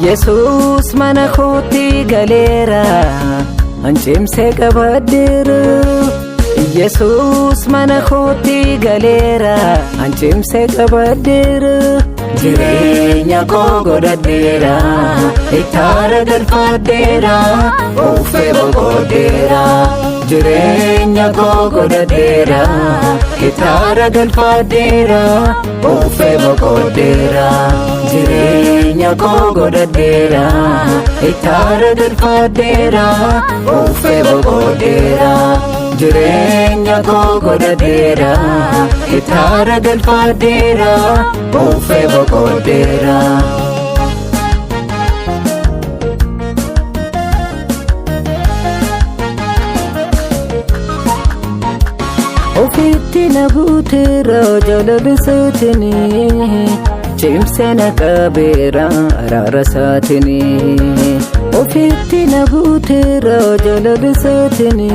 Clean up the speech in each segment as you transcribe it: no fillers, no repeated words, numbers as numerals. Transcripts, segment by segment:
Yesus mana kootti galeera ancimsee qabadheera. Yesus mana kootti galeera ancimsee qabadheera. Jireenya koo godhadheera ittaara galfadheera uffee boqodheera. Jireenya koo godhadheera ittaara galfadheera uffee boqodheera. Jireenya koo godhadheera ittaara galfadheera uffee boqodheera. Jireenya koo godhadheera ittaara galfadheera uffee boqodheera. Ofitti na buuteera jaalalisaatini cimsee na qabeera araara isaatini. Ofitti na buuteera jaalalisaatini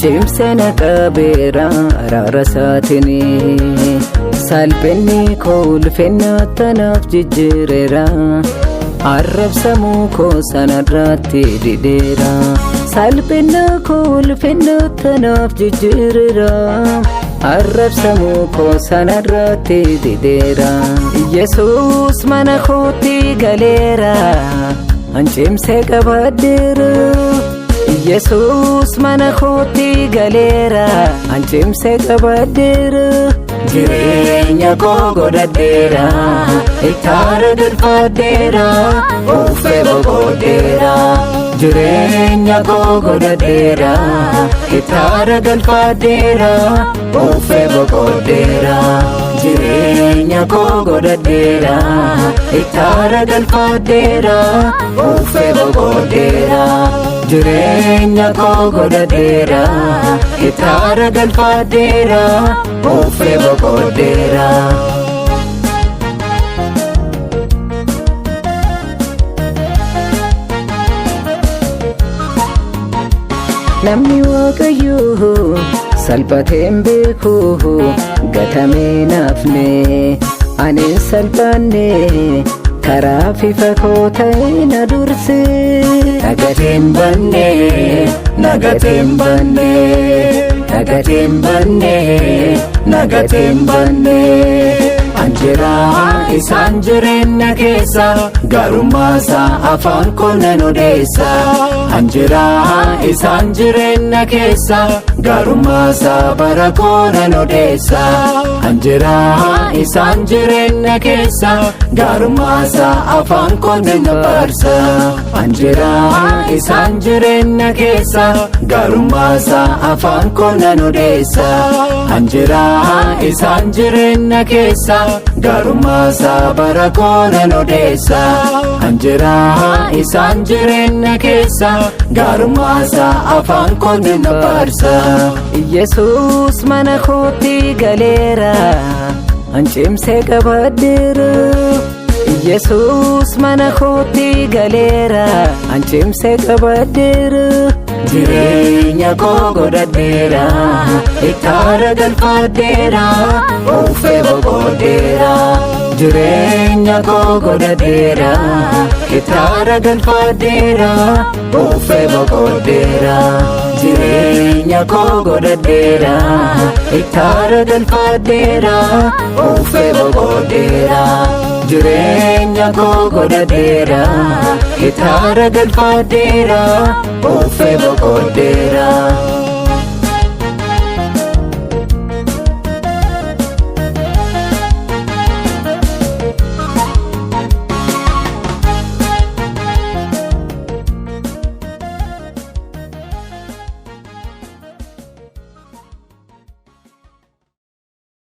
cimsee na qabeera araara isaatini. Salphinni koo ulfinna tanaaf jijjiireera arrabsamuu koo sanarratti didheera. Salphinna koo ulfinna tanaaf jijjiireera arrabsamuu koo sanarratti didheera. Yesus mana kootti galeera ancimsee qabadheera. Yesus mana kootti galeera ancimsee qabadheera. Jireenya koo godhadheera ittaara galfadheera uffee boqodheera. Jireenya koo godhadheera ittaara galfadheera uffee boqodheera. Jireenya koo godhadheera ittaara galfadheera uffee boqodheera. Jireenya koo godhadheera ittaara galfadheera uffee boqodheera. Namni Waaqayyoo salphatee hin beeku gatamee naafne ani salphanne karaa fifa koo ta'e na durse. Nagateen banne nagateen banne nagateen banne nagateen banne. Anjira isaan jireenya keessa gaarummaasa afaan koo nan odeessa. Anjira isaan jireenya keessa gaarummaasa bara koo nan odeessa. Anjira isaan jireenya keessa gaarummaasa afaan koo nan barsa. Anjira isaan jireenya keessa gaarummaasa afaan koo nan odeessa. Anjira isaan jireenya keessa gaarummaasa bara koo nan odeessa. Anjira isaan jireenya keessa gaarummaasa afaan koo nan barsa. Yesus mana kootti galeera ancimsee qabadheera. Yesus mana kootti galeera ancimsee qabadheera. Jireenya koo godhadheera ittaara galfadheera uffee boqodheera. Jireenya koo godhadheera ittaara galfadheera uffee boqodheera. Jireenya koo godhadheera ittaara galfadheera uffee boqodheera. Jireenya koo godhadheera ittaara galfadheera uffee boqodheera.